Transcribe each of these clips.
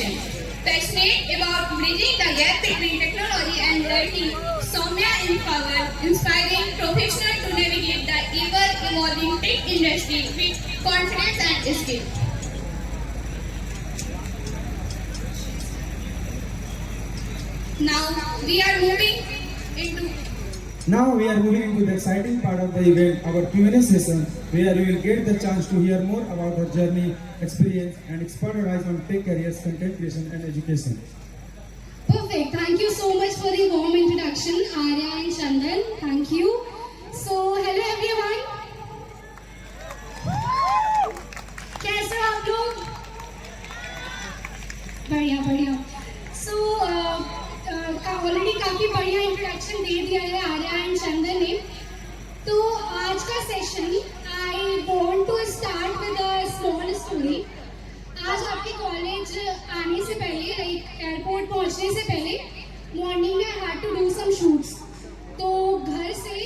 education. Passionate about bridging the gap between technology and reality, Soumya inspiring professionals to navigate the ever-evolving tech industry with confidence and skill. Now we are moving into the exciting part of the event, our Q&A session, where we will get the chance to hear more about her journey, experience, and expert advice on tech careers, content creation, and education. Perfect. Thank you so much for the warm introduction, Arya and Chandan. Thank you. So, hello everyone. कैसे हो आप लोग? बढ़िया बढ़िया. So, already काफी बढ़िया introduction दे दिया है आर्या एंड चंदन ने. तो आज का session I want to start with a small story. आज आपके कॉलेज आने से पहले, लाइक एयरपोर्ट पहुंचने से पहले, मॉर्निंग में I had to do some shoots. तो घर से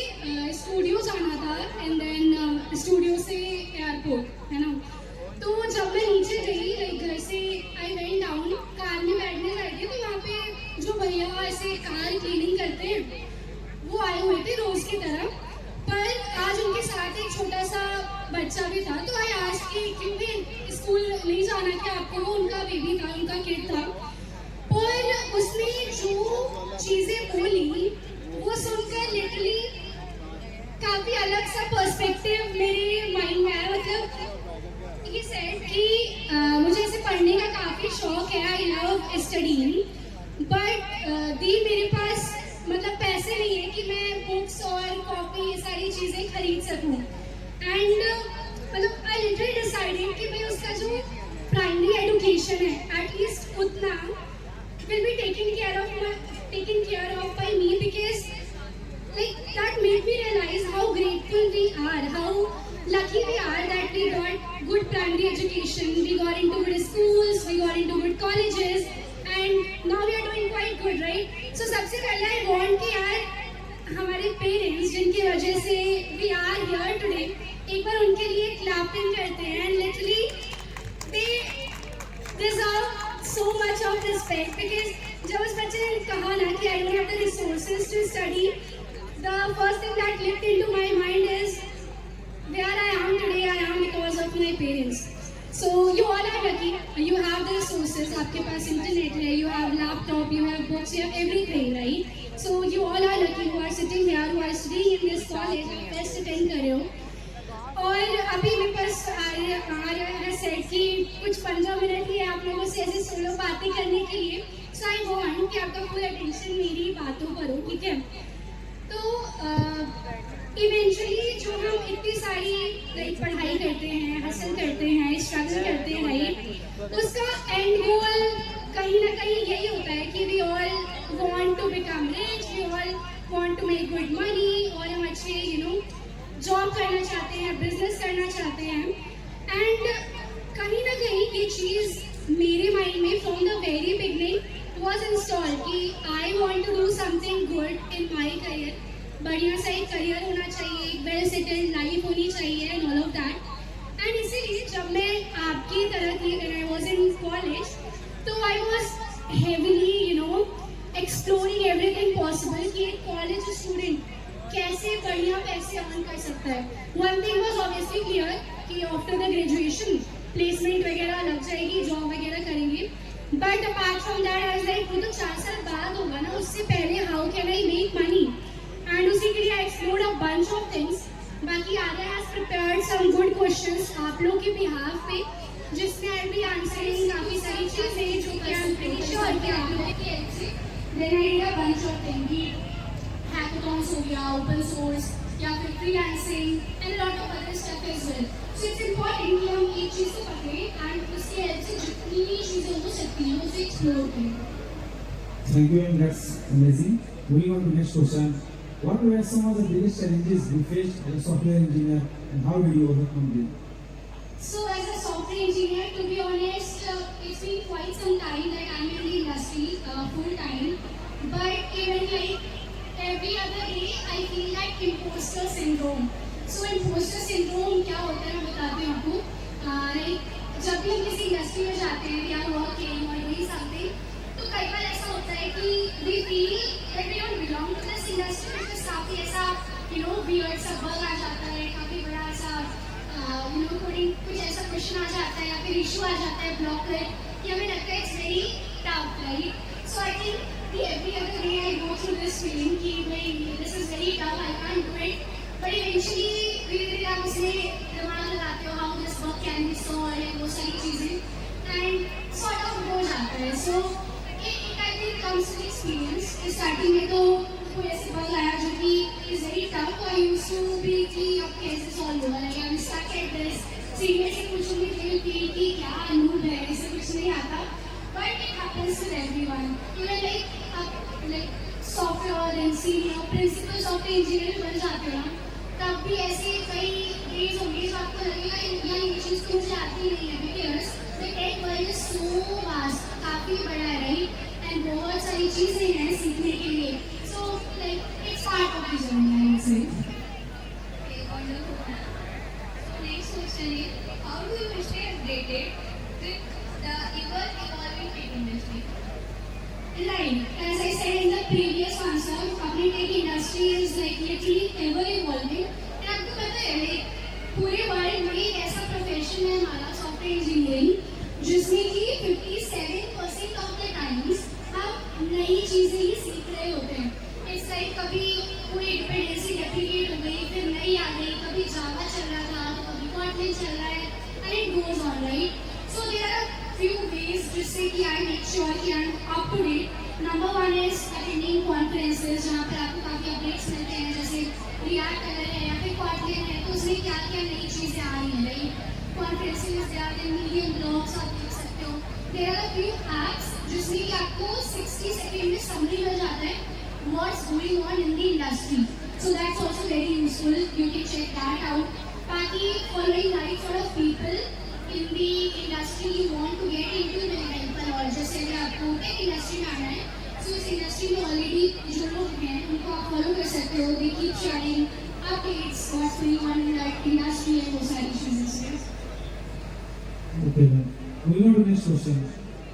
स्टूडियो जाना था एंड देन स्टूडियो से एयरपोर्ट, है ना. तो जब मैं नीचे गई, लाइक घर से आई वेंट डाउन, कार में बैठने जा रही थी, तो वहाँ पे जो भैया ऐसे कार क्लीनिंग करते हैं वो आए हुए थे रोज की तरह. पर आज उनके साथ एक छोटा सा बच्चा भी था. तो आई आज की क्योंकि स्कूल नहीं जाना क्या आपको, वो उनका बेबी था, उनका किड था. पर उसने जो चीजें बोली वो सुनकर लिटरली काफी अलग सा पर्सपेक्टिव मेरे माइंड में आया. मतलब ये सेड कि मुझे ऐसे पढ़ने का काफी शौक है, I love studying, but the मेरे पास मतलब पैसे नहीं है कि मैं बुक्स और कॉपी ये सारी चीजें खरीद सकूं. एंड मतलब आई लिटरली डिसाइडेड कि भाई उसका जो प्राइमरी एजुकेशन है एटलीस्ट उतना will be taken care of by me, because like that made me realize how grateful we are, how lucky we are that we got good primary education, we got into good schools, we got into good colleges, and now we are doing quite good, right? So सबसे पहले I want कि यार हमारे parents जिनकी वजह से we are here today, एक बार उनके लिए clapping करते हैं. And literally they deserve so much of respect, because जब उस बच्चे ने कहा ना कि I don't have the resources to study, the first thing that leapt into my mind is where I am today, I am because of my parents. So you all are lucky, you have the resources, आपके पास internet है, you have laptop, you have books, you have everything, right? So you all are lucky who are sitting here, who are studying in this college, आप best attend कर रहे हो. और अभी मेरे पास आर्या है सेट कि कुछ 15 मिनट ही आप लोगों से ऐसे सोलो बातें करने के लिए. So I want कि आपका फुल अटेंशन मेरी बातों पर हो, ठीक है. तो इवेंचुअली जो हम इतनी सारी लाइक पढ़ाई करते हैं, हसल करते हैं, स्ट्रगल करते हैं, राइट, उसका एंड गोल कहीं ना कहीं यही होता है कि we all want to become rich, we all want to make good money, और हम अच्छे जॉब करना चाहते हैं, बिजनेस करना चाहते हैं. एंड कहीं ना कहीं ये चीज़ मेरे माइंड में from the very beginning was installed कि I want to do something good in my career. बढ़िया सा एक करियर होना चाहिए, एक वेल सेटल्ड लाइफ होनी चाहिए and all of that. And इसीलिए जब मैं आपकी तरह थी when I was in college, तो I was heavily exploring everything possible कि एक कॉलेज स्टूडेंट कैसे बढ़िया पैसे अर्न कर सकता है. One thing was obviously clear कि after the graduation प्लेसमेंट वगैरह लग जाएगी, जॉब वगैरह करेंगे. But apart from that I was like वो तो 4 साल बाद होगा ना, उससे पहले how can I make money. And उसी के लिए I explored a bunch of things. बाकी Arya has prepared some good questions आप लोगों के बिहाफ पे, जिसमें आई बी आंसरिंग काफ़ी सारी चीज़ें जो कि आई एम प्रीटी श्योर कि आप लोगों की हेल्प से. Then I did a bunch of things, hackathons हो गया, ओपन सोर्स या फिर freelancing and lot of other stuff as well. So it's important कि हम एक चीज़ को पकड़ें एंड उसकी हेल्प से जितनी चीज़ें हो सकती हैं उसे एक्सप्लोर करें. Thank you, and that's amazing. Moving on to the next question. What were some of the biggest challenges you faced as a software engineer, and how did you overcome them? So as a software engineer, to be honest, it's been quite some time that I'm in the industry full time. But even like every other day, I feel that imposter syndrome. So imposter syndrome क्या होता है मैं बताती हूँ आपको. Like जब भी हम किसी इंडस्ट्री में जाते हैं, we are working और वही इशू आ जाता है ब्लॉकलेट, कि हमें लगता है it's very tough, right? So I think every other day I go through this feeling कि भाई this is very tough, I can't do it, but eventually धीरे धीरे आप उसमें दिमाग लगाते हो how this work can be solve, वो सारी चीज़ें एंड सॉर्ट ऑफ हो जाता है. So it I think comes with experience. Starting में तो कोई ऐसे पल आया जो कि इज वेरी टफ, तो आई यूज्ड टू बी कि अब कैसे सॉल्व होगा, like I am stuck at this. Senior से पूछूंगी दिल की क्या अनूप है, इसे कुछ नहीं आता, but it happens with everyone. Even like आप like software and senior principal software engineer बन जाते हो ना, तब भी ऐसे कई डेज होंगे जो आपको लगेगा यार ये चीज़ तो मुझे आती नहीं है, because the tech world is so vast, काफ़ी बड़ा है, राइट? एंड बहुत सारी चीज़ें हैं सीखने के लिए. So like it's part of the journey, I would say. Okay, wonderful. So next question is, how do you stay updated with the ever-evolving tech industry? Right, as I said in the previous answer, अपनी tech industry is like literally ever evolving. And आपको पता है like पूरे world में एक ऐसा profession है हमारा सॉफ्टवेयर इंजीनियरिंग जिसमें कि 57% ऑफ द टाइम्स हम नई चीज़ें ही सीख रहे होते हैं. इट्स लाइक कभी कोई डिपेंडेंसी डेप्लीकेट हो गई, फिर नई आ गई, कभी जावा चल रहा था तो कभी कॉटलिन चल रहा है, and it goes on, right? So there are few ways जिससे कि आई मेक श्योर कि I am up to date. Number one is attending conferences जहाँ पे आपको काफ़ी अपडेट्स मिलते हैं, जैसे रिएक्ट कलर है या फिर कॉटलिन है, तो उसमें क्या क्या नई चीज़ें आ रही हैं, right? Conferences there Medium blogs आप देख सकते हो. देयर आर फ्यू एप्स जिसमें कि आपको 60 सेकेंड में समरी मिल जाता है what's going on in the industry. So that's also very useful, you can check that out. बाकी following right sort of people in the industry you want to get into will help a lot. जैसे अगर आपको tech industry में आना है, तो इस industry में ऑलरेडी जो लोग हैं उनको आप फॉलो कर सकते हो. They keep sharing updates what's going on in that industry and वो सारी चीज़ें से. Okay, then. Moving on to next question.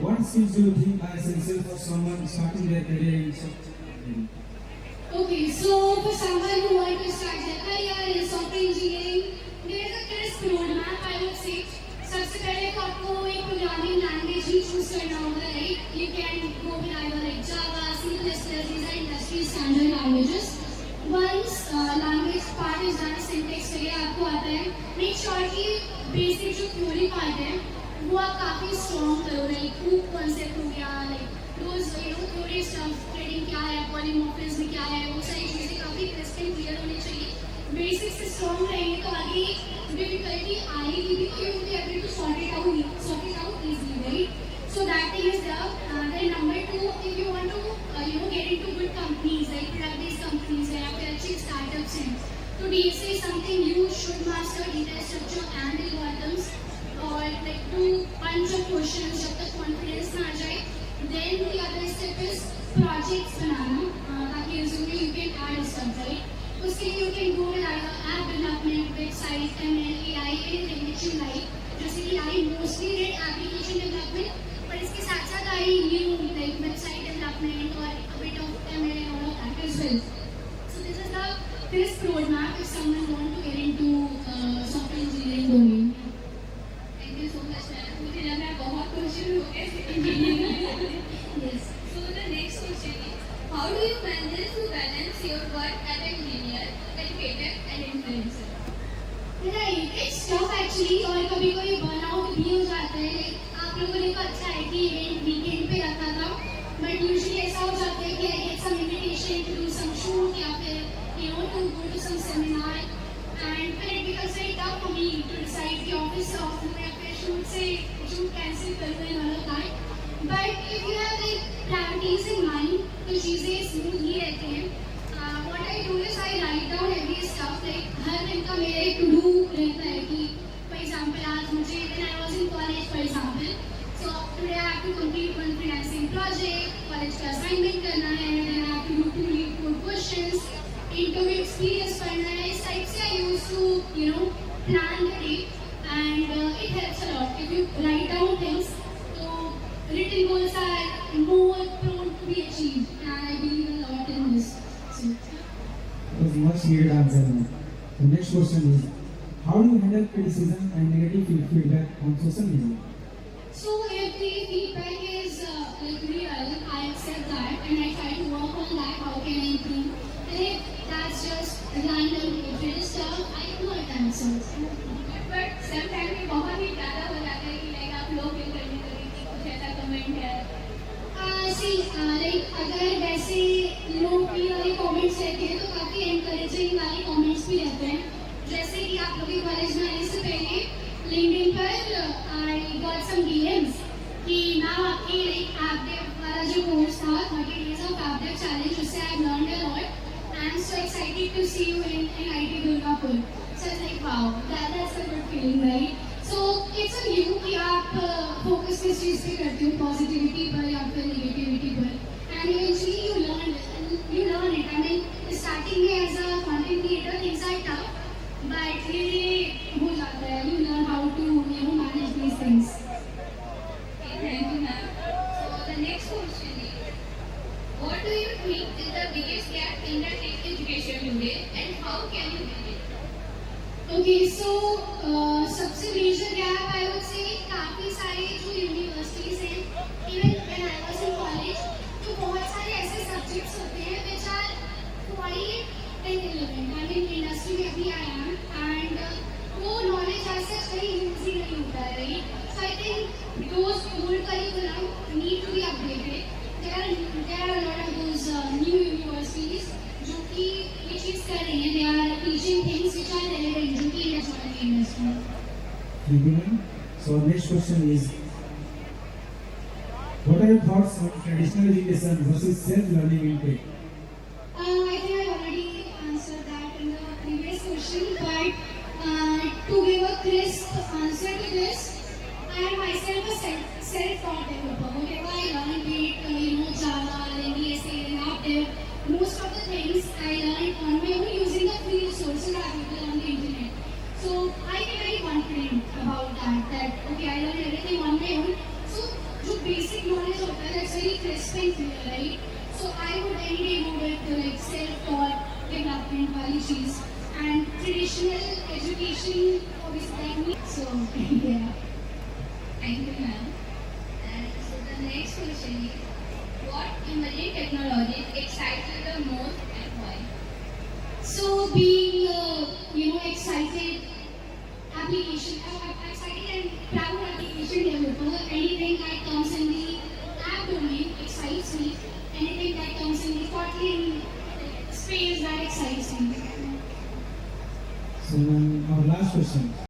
What skills do you think are essential for someone starting their career in software engineering? Okay, so for someone who want to start their career in software engineering, there is a crisp roadmap, I would say. सबसे पहले तो आपको एक programming language ही चूज करना होगा, right? You can go with either like Java, C plus plus, these are industry standard languages. Once language part is done, syntax वगैरह आपको आता है, मेक श्योर कि बेसिक जो थ्योरी पार्ट है वो आप काफ़ी स्ट्रॉन्ग करो, लाइक हुक कॉन्सेप्ट हो गया, लाइक रोज थ्योरी स्टफ, ट्रेडिंग क्या है, पॉलीमॉर्फिज्म क्या है, वो सारी चीज़ें काफ़ी क्रिस्प एंड क्लियर होनी चाहिए. बेसिक से स्ट्रॉन्ग रहेंगे तो आगे डिफिकल्टी आएगी भी, तो you will be able to sort it out easily, right? So that thing is there. Then number 2, if you want to get into good companies like product based companies है या फिर अच्छी स्टार्टअप्स हैं, तो DSA is something you should master, data structure and algorithms, और like to bunch of questions जब तक confidence ना आ जाए. Then the other step is projects बनाना, ताकि resume you can add stuff, right? उसके लिए you can go with app development, website, ML, AI, anything which you like. जैसे कि I mostly did application development, पर इसके साथ साथ I knew like website development और a bit of ML and all of that as well. So this is the crisp roadmap if someone want to get into software engineering domain. Thank you so much, ma'am. मुझे लग रहा है बहुत question हो गए engineering. Yes. So the next question is, how do you manage to balance your work as an engineer, educator and influencer? Right, it's tough actually, और कभी कोई बर्नआउट भी हो जाता है. Like, आप लोगों ने तो अच्छा है कि इवेंट वीकेंड पे रखा था, बट यूजुअली ऐसा हो जाता है कि I get some invitation to do some shoot या फिर to go to some seminar, and फिर it becomes very tough for me to decide कि ऑफिस से ऑफ लूँ या फिर शूट से शूट कैंसिल करूँ and all of that. But if you have like priorities in mind तो चीज़ें स्मूथ ही रहती हैं. What I do is I write down every stuff, like हर दिन का मेरा एक to do रहता है कि for example आज मुझे when I was in college for example, so today I have to complete one freelancing project, college का assignment करना है, and then I have to do 2 lead code questions, interview experience करना है. इस type से I used to plan the day, and it helps a lot if you write down things. So written goals are more prone to be achieved, and I believe a lot in this. So, That was much needed answer. The next question is, how do you handle criticism and negative feedback on social media? So if the feedback is like real, I accept that and I try to work on that. How can I improve? And if that's just random, if it is stuff, I ignore it and so. But sometime ये बहुत ही ज़्यादा हो जाता है कि like आप लोग feel करने लगे कि कुछ ऐसा कमेंट है See, like अगर वैसे लोग ये वाले कमेंट्स रहते हैं तो काफ़ी एनकरेजिंग वाले कमेंट्स भी रहते हैं जैसे कि आप लोग के कॉलेज में आने से पहले लिंक्डइन पर आई गॉट सम डीएम्स कि नाउ आपके लाइक एपडेव वाला जो कोर्स था 30 डेज ऑफ एपडेव चैलेंज उससे I learned a lot I am so excited to see you in IT Durgapur so it's like wow that's a good feeling right so it's a you कि आप focus किस चीज़ पे करते हो positivity पर या फिर नेगेटिविटी पर and eventually you learn it. I mean, starting में as a content creator, things are tough, but ये हो जाता है. You learn how to manage these things. Thank you, ma'am. So the next question is, what do you think is the biggest gap in the tech education today, and how can you bridge it? Okay, so सबसे major gap I would say काफी सारे जो universities हैं, even when I was in college, तो बहुत सारे ऐसे subjects होते हैं which are quite irrelevant. I mean, industry में भी I am, and वो knowledge as such very easy नहीं होता है, right? So I think those old curriculum need to be updated. There are a lot of those new universities जो कि ये चीज़ कर रही हैं. They are teaching things which are relevant जो कि industry. Thank you, ma'am. So our next question is, what are your thoughts on traditional education versus self-learning in tech? I think I already answered that in the previous question, but to give a crisp answer to this, I am myself a self-taught developer. Whatever I learned, be it Java, NDSA, Adaptive, most of the things I learned on my own using the free resources available on the internet. So I feel very confident about that. That okay, I learned everything on my own. So जो basic knowledge होता है, that's very crisp and clear, right? So I would any day go with the like self-taught development वाली चीज़ and traditional education obviously like me. So yeah. Thank you, ma'am. And so the next question is, what emerging technology excites you the most and why? So being excited and proud application developer, anything that comes in the app domain excites me. Anything that comes in the Kotlin space that excites me. So, ma'am, our last question.